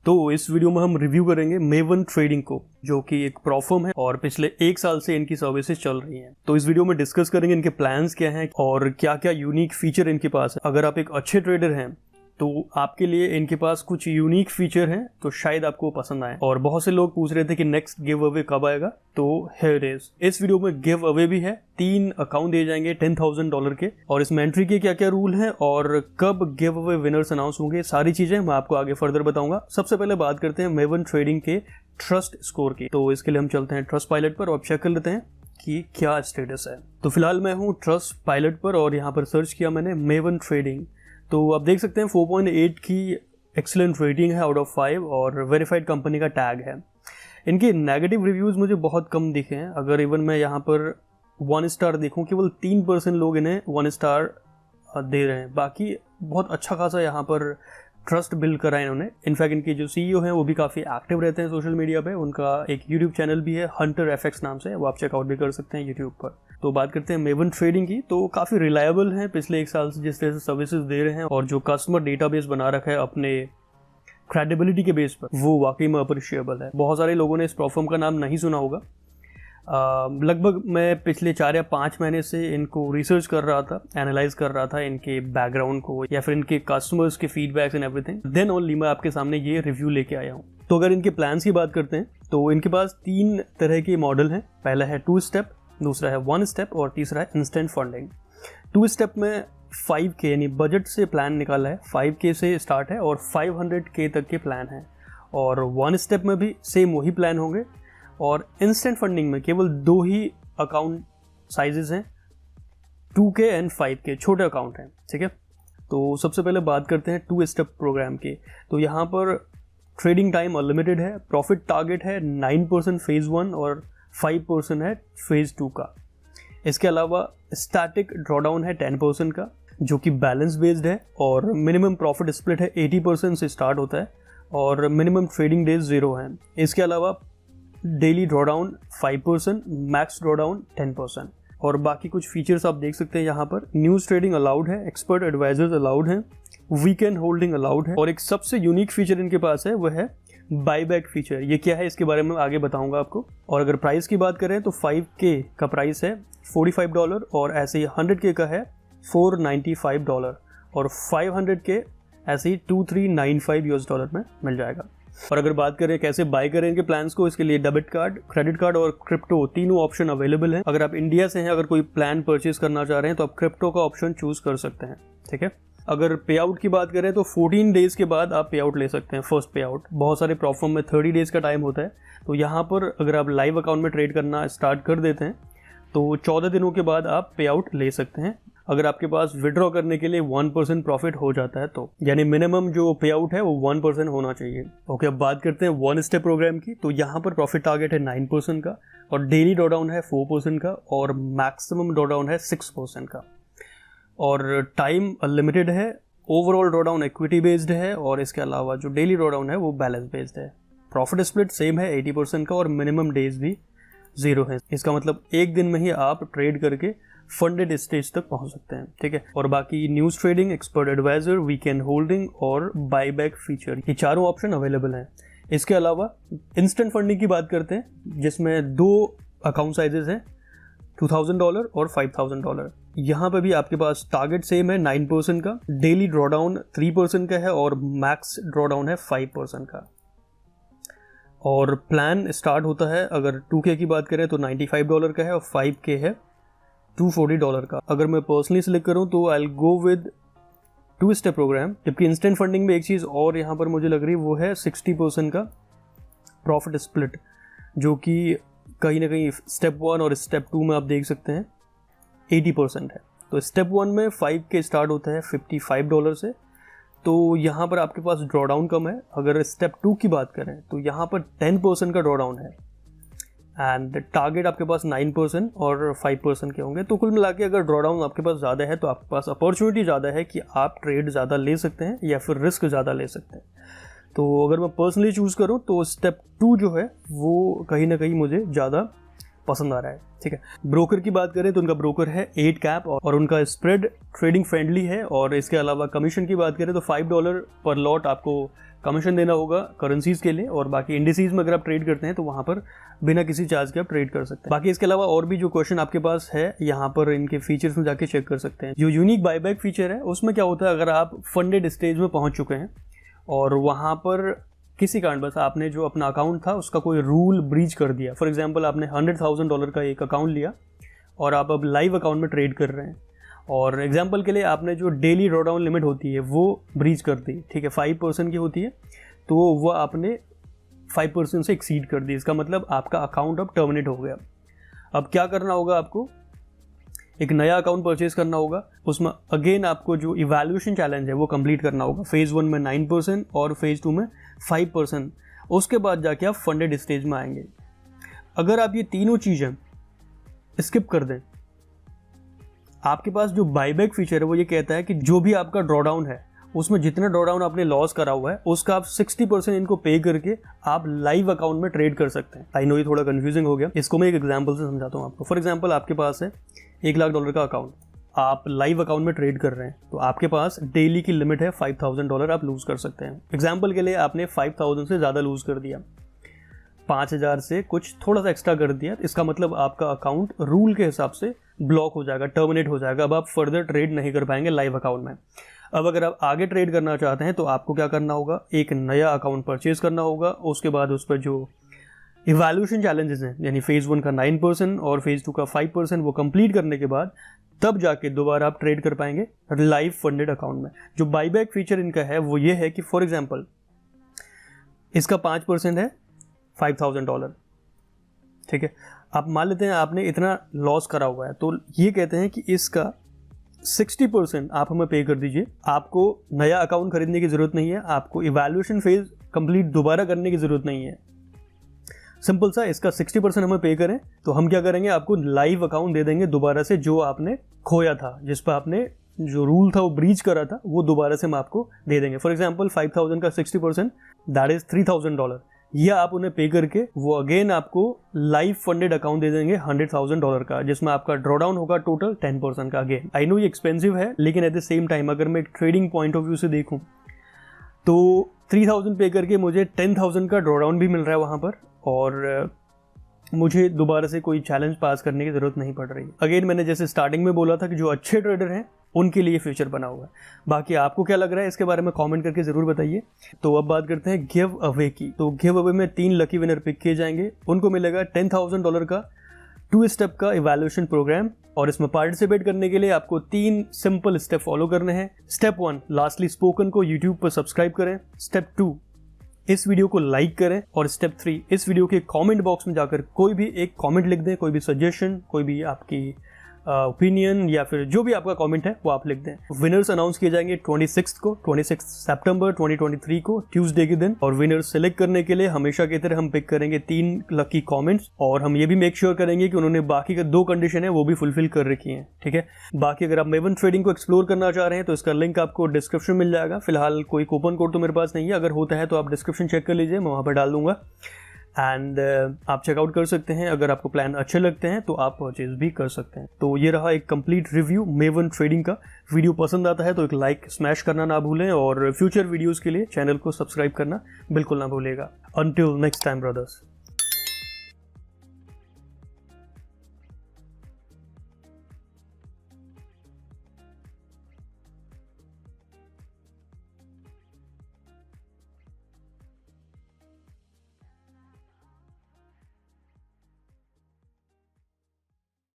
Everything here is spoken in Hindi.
तो इस वीडियो में हम रिव्यू करेंगे मेवन ट्रेडिंग को, जो कि एक प्रॉ फर्म है और पिछले 1 साल से इनकी सर्विसेज चल रही हैं। तो इस वीडियो में डिस्कस करेंगे इनके प्लान्स क्या हैं और क्या क्या यूनिक फीचर इनके पास है। अगर आप एक अच्छे ट्रेडर हैं तो आपके लिए इनके पास कुछ यूनिक फीचर हैं तो शायद आपको पसंद आए। और बहुत से लोग पूछ रहे थे कि नेक्स्ट गिव अवे कब आएगा, तो हियर इज। इस वीडियो में गिव अवे भी है, 3 अकाउंट दिए जाएंगे $10,000 के, और इसमें एंट्री के क्या क्या रूल हैं और कब गिव अवे विनर्स अनाउंस होंगे, सारी चीजें मैं आपको आगे फर्दर बताऊंगा। सबसे पहले बात करते हैं मेवन ट्रेडिंग के ट्रस्ट स्कोर की। तो इसके लिए हम चलते हैं ट्रस्ट पायलट पर और चेक कर लेते हैं कि क्या स्टेटस है। तो फिलहाल मैं हूँ ट्रस्ट पायलट पर और यहाँ पर सर्च किया मैंने मेवन ट्रेडिंग। तो आप देख सकते हैं 4.8 की एक्सीलेंट रेटिंग है आउट ऑफ 5 और वेरीफाइड कंपनी का टैग है। इनके नेगेटिव रिव्यूज़ मुझे बहुत कम दिखे हैं। अगर इवन मैं यहाँ पर 1 स्टार देखूँ, केवल 3% लोग इन्हें 1 स्टार दे रहे हैं। बाकी बहुत अच्छा खासा यहाँ पर ट्रस्ट बिल्ड करा है इन्होंने। इनफैक्ट इनके जो CEO हैं वो भी काफ़ी एक्टिव रहते हैं सोशल मीडिया पे। उनका एक यूट्यूब चैनल भी है हंटर FX नाम से, वो आप चेकआउट भी कर सकते हैं यूट्यूब पर। तो बात करते हैं मेवन ट्रेडिंग की, तो काफ़ी रिलायबल है। पिछले 1 साल से जिस तरह से सर्विसेज दे रहे हैं और जो कस्टमर डेटाबेस बना रखा है अपने क्रेडिबिलिटी के बेस पर, वो वाकई में अप्रिशिएबल है। बहुत सारे लोगों ने इस प्लेटफॉर्म का नाम नहीं सुना होगा। लगभग मैं पिछले 4 या 5 महीने से इनको रिसर्च कर रहा था, एनालाइज कर रहा था इनके बैकग्राउंड को या फिर इनके कस्टमर्स के feedbacks and everything. Then only मैं आपके सामने ये रिव्यू लेके आया हूँ। तो अगर इनके प्लान्स की बात करते हैं तो इनके पास 3 तरह के मॉडल हैं। पहला है 2 स्टेप, दूसरा है 1 स्टेप और तीसरा है इंस्टेंट फंडिंग। 2 स्टेप में 5K यानी बजट से प्लान निकाला है, 5K से स्टार्ट है और 500K तक के प्लान हैं। और 1 स्टेप में भी सेम वही प्लान होंगे और इंस्टेंट फंडिंग में केवल 2 ही अकाउंट साइजेस हैं, 2K एंड 5K, छोटे अकाउंट हैं। ठीक है, तो सबसे पहले बात करते हैं 2 स्टेप प्रोग्राम की। तो यहाँ पर ट्रेडिंग टाइम अनलिमिटेड है, प्रॉफिट टारगेट है 9% फेज़ 1 और 5% है फेज़ 2 का। इसके अलावा स्टैटिक ड्रॉडाउन है 10% का, जो कि बैलेंस बेस्ड है, और मिनिमम प्रॉफिट स्प्लिट है 80% से स्टार्ट होता है और मिनिमम ट्रेडिंग डेज 0 है। इसके अलावा डेली ड्रॉडाउन 5%, मैक्स ड्रॉडाउन 10%। और बाकी कुछ फीचर्स आप देख सकते हैं यहाँ पर। न्यूज़ ट्रेडिंग अलाउड है, एक्सपर्ट एडवाइजर्स अलाउड हैं, वीकेंड होल्डिंग अलाउड है, और एक सबसे यूनिक फीचर इनके पास है वह है बाईबैक फीचर। ये क्या है इसके बारे में आगे बताऊंगा आपको। और अगर प्राइस की बात करें तो 5K का प्राइस है $45 और ऐसे ही 100K का है $495 और 500K ऐसे ही $2395 में मिल जाएगा। और अगर बात करें कैसे बाय करें इनके प्लान्स को, इसके लिए डेबिट कार्ड, क्रेडिट कार्ड और क्रिप्टो तीनों ऑप्शन अवेलेबल हैं। अगर आप इंडिया से हैं, अगर कोई प्लान परचेज करना चाह रहे हैं तो आप क्रिप्टो का ऑप्शन चूज कर सकते हैं। ठीक है, अगर पे आउट की बात करें तो 14 डेज के बाद आप पे आउट ले सकते हैं, फर्स्ट पे आउट। बहुत सारे प्लेटफॉर्म में 30 डेज का टाइम होता है। तो यहाँ पर अगर आप लाइव अकाउंट में ट्रेड करना स्टार्ट कर देते हैं तो 14 दिनों के बाद आप पे आउट ले सकते हैं, अगर आपके पास विड्रॉ करने के लिए 1% प्रॉफिट हो जाता है तो। यानी मिनिमम जो पे आउट है वो 1% होना चाहिए। ओके, अब बात करते हैं 1 स्टेप प्रोग्राम की। तो यहाँ पर प्रॉफिट टारगेट है 9% का और डेली ड्रॉडाउन है 4% का और मैक्सिमम ड्रॉडाउन है 6% का, और टाइम अनलिमिटेड है। ओवरऑल ड्रॉडाउन इक्विटी बेस्ड है और इसके अलावा जो डेली ड्रॉडाउन है वो बैलेंस बेस्ड है। प्रॉफिट स्प्लिट सेम है 80% का और मिनिमम डेज भी 0 है। इसका मतलब एक दिन में ही आप ट्रेड करके फंडेड स्टेज तक पहुंच सकते हैं। ठीक है, और बाकी news trading, expert advisor, weekend holding और बाईबैक फीचर, ये चारों ऑप्शन अवेलेबल हैं। इसके अलावा इंस्टेंट फंडिंग की बात करते हैं, जिसमें 2 अकाउंट साइजेस हैं, $2,000 और $5,000। यहाँ पे भी आपके पास टारगेट सेम है 9% का, डेली ड्रॉडाउन 3% का है और मैक्स ड्रॉडाउन है 5% का। और प्लान स्टार्ट होता है, अगर 2K की बात करें तो $95 का है और 5K है $240 का। अगर मैं पर्सनली सिलेक्ट करूं तो I will go with 2 step program. जबकि इंस्टेंट फंडिंग में एक चीज़ और यहाँ पर मुझे लग रही है, वो है 60% का प्रॉफिट स्प्लिट, जो कि कहीं ना कहीं स्टेप 1 और स्टेप 2 में आप देख सकते हैं 80% है। तो स्टेप 1 में 5K स्टार्ट होता है $55 से, तो यहाँ पर आपके पास ड्रॉडाउन कम है। अगर स्टेप 2 की बात करें तो यहाँ पर 10% का ड्रॉडाउन है एंड टारगेट आपके पास 9% और 5% के होंगे। तो कुल मिला के अगर ड्रॉडाउन आपके पास ज़्यादा है तो आपके पास अपॉर्चुनिटी ज़्यादा है कि आप ट्रेड ज़्यादा ले सकते हैं या फिर रिस्क ज़्यादा ले सकते हैं। तो अगर मैं पर्सनली चूज़ करूँ तो स्टेप 2 जो है वो कहीं ना कहीं मुझे ज़्यादा पसंद आ रहा है। ठीक है, ब्रोकर की बात करें तो उनका ब्रोकर है 8 कैप और उनका स्प्रेड ट्रेडिंग फ्रेंडली है। और इसके अलावा कमीशन की बात करें तो $5 पर लॉट आपको कमीशन देना होगा करेंसीज के लिए, और बाकी इंडिसीज में अगर आप ट्रेड करते हैं तो वहाँ पर बिना किसी चार्ज के आप ट्रेड कर सकते हैं। बाकी इसके अलावा और भी जो क्वेश्चन आपके पास है यहाँ पर इनके फीचर्स में जाके चेक कर सकते हैं। जो यूनिक बायबैक फीचर है उसमें क्या होता है, अगर आप फंडेड स्टेज में पहुँच चुके हैं और वहाँ पर किसी कारण बस आपने जो अपना अकाउंट था उसका कोई रूल ब्रीच कर दिया, फॉर एग्जांपल आपने $100,000 का एक अकाउंट लिया और आप अब लाइव अकाउंट में ट्रेड कर रहे हैं, और एग्जांपल के लिए आपने जो डेली ड्रॉडाउन लिमिट होती है वो ब्रीच कर दी, ठीक है, 5% की होती है, तो वो आपने 5% से एक्सीड कर दी। इसका मतलब आपका अकाउंट अब टर्मिनेट हो गया। अब क्या करना होगा, आपको एक नया अकाउंट परचेज करना होगा। उसमें अगेन आपको जो इवैल्यूएशन चैलेंज है वो कंप्लीट करना होगा। फेज़ 1 में 9% और फेज़ 2 में 5%। उसके बाद जाके आप फंडेड स्टेज में आएंगे। अगर आप ये तीनों चीज़ें स्किप कर दें, आपके पास जो बायबैक फीचर है वो ये कहता है कि जो भी आपका ड्रॉडाउन है उसमें जितना ड्रॉडाउन आपने लॉस करा हुआ है उसका आप 60% इनको पे करके आप लाइव अकाउंट में ट्रेड कर सकते हैं। आई नो ये थोड़ा कंफ्यूजिंग हो गया, इसको मैं एक एग्जांपल से समझाता हूँ आपको। फॉर एग्जांपल आपके पास है $1,00,000 का अकाउंट, आप लाइव अकाउंट में ट्रेड कर रहे हैं, तो आपके पास डेली की लिमिट है $5,000 आप लूज कर सकते हैं। एग्जाम्पल के लिए आपने 5,000 से ज़्यादा लूज कर दिया, 5,000 से कुछ थोड़ा सा एक्स्ट्रा कर दिया, इसका मतलब आपका अकाउंट रूल के हिसाब से ब्लॉक हो जाएगा, टर्मिनेट हो जाएगा। अब आप फर्दर ट्रेड नहीं कर पाएंगे लाइव अकाउंट में। अब अगर आप आगे ट्रेड करना चाहते हैं तो आपको क्या करना होगा, एक नया अकाउंट परचेज करना होगा। उसके बाद उस पर जो इवैल्यूएशन चैलेंजेस हैं, यानी फेज़ 1 का 9% और फेज़ 2 का 5%, वो कंप्लीट करने के बाद तब जाके दोबारा आप ट्रेड कर पाएंगे लाइव फंडेड अकाउंट में। जो बायबैक फीचर इनका है वो ये है कि फॉर एग्जांपल इसका 5% है $5,000, ठीक है। आप मान लेते हैं आपने इतना लॉस करा हुआ है, तो ये कहते हैं कि इसका 60% आप हमें पे कर दीजिए। आपको नया अकाउंट खरीदने की ज़रूरत नहीं है, आपको इवैल्यूएशन फेज कंप्लीट दोबारा करने की ज़रूरत नहीं है। सिंपल सा, इसका 60% हमें पे करें तो हम क्या करेंगे, आपको लाइव अकाउंट दे देंगे दोबारा से, जो आपने खोया था, जिस पर आपने जो रूल था वो ब्रीच करा था, वो दोबारा से हम आपको दे देंगे। फॉर एग्जांपल 5,000 का 60% दैट इज $3,000, या आप उन्हें पे करके वो अगेन आपको लाइव फंडेड अकाउंट दे देंगे $100,000 का, जिसमें आपका ड्रॉडाउन होगा टोटल 10% का। अगेन आई नो ये एक्सपेंसिव है, लेकिन एट द सेम टाइम अगर मैं ट्रेडिंग पॉइंट ऑफ व्यू से देखूं तो 3,000 पे करके मुझे 10,000 का ड्रॉडाउन भी मिल रहा है वहाँ पर, और मुझे दोबारा से कोई चैलेंज पास करने की ज़रूरत नहीं पड़ रही। अगेन मैंने जैसे स्टार्टिंग में बोला था कि जो अच्छे ट्रेडर हैं उनके लिए फीचर बना हुआ है। बाकी आपको क्या लग रहा है इसके बारे में कमेंट करके ज़रूर बताइए। तो अब बात करते हैं गिव अवे की। तो गिव अवे में 3 लकी विनर पिक किए जाएंगे, उनको मिलेगा $10,000 का 2 स्टेप का इवैल्यूएशन प्रोग्राम, और इसमें पार्टिसिपेट करने के लिए आपको 3 सिंपल स्टेप फॉलो करने हैं। स्टेप 1, लास्टली स्पोकन को यूट्यूब पर सब्सक्राइब करें। स्टेप 2, इस वीडियो को लाइक करें। और स्टेप 3, इस वीडियो के कमेंट बॉक्स में जाकर कोई भी एक कमेंट लिख दें, कोई भी सजेशन, कोई भी आपकी ओपिनियन या फिर जो भी आपका कमेंट है वो आप लिख दें। विनर्स अनाउंस किए जाएंगे 26 सितंबर 2023 को, ट्यूसडे के दिन। और विनर्स सेलेक्ट करने के लिए हमेशा की तरह हम पिक करेंगे 3 लकी कमेंट्स, और हम ये भी मेक श्योर करेंगे कि उन्होंने बाकी का 2 कंडीशन है वो भी फुलफिल कर रखी हैं, ठीक है। बाकी अगर आप मेवन ट्रेडिंग को एक्सप्लोर करना चाह रहे हैं तो इसका लिंक आपको डिस्क्रिप्शन मिल जाएगा। फिलहाल कोई कूपन कोड तो मेरे पास नहीं है, अगर होता है तो आप डिस्क्रिप्शन चेक कर लीजिए, मैं वहाँ पर डाल दूंगा, एंड आप चेकआउट कर सकते हैं। अगर आपको प्लान अच्छे लगते हैं तो आप परचेज भी कर सकते हैं। तो ये रहा एक कंप्लीट रिव्यू मेवन ट्रेडिंग का। वीडियो पसंद आता है तो एक लाइक स्मैश करना ना भूलें, और फ्यूचर वीडियोस के लिए चैनल को सब्सक्राइब करना बिल्कुल ना भूलेगा। Until next time brothers.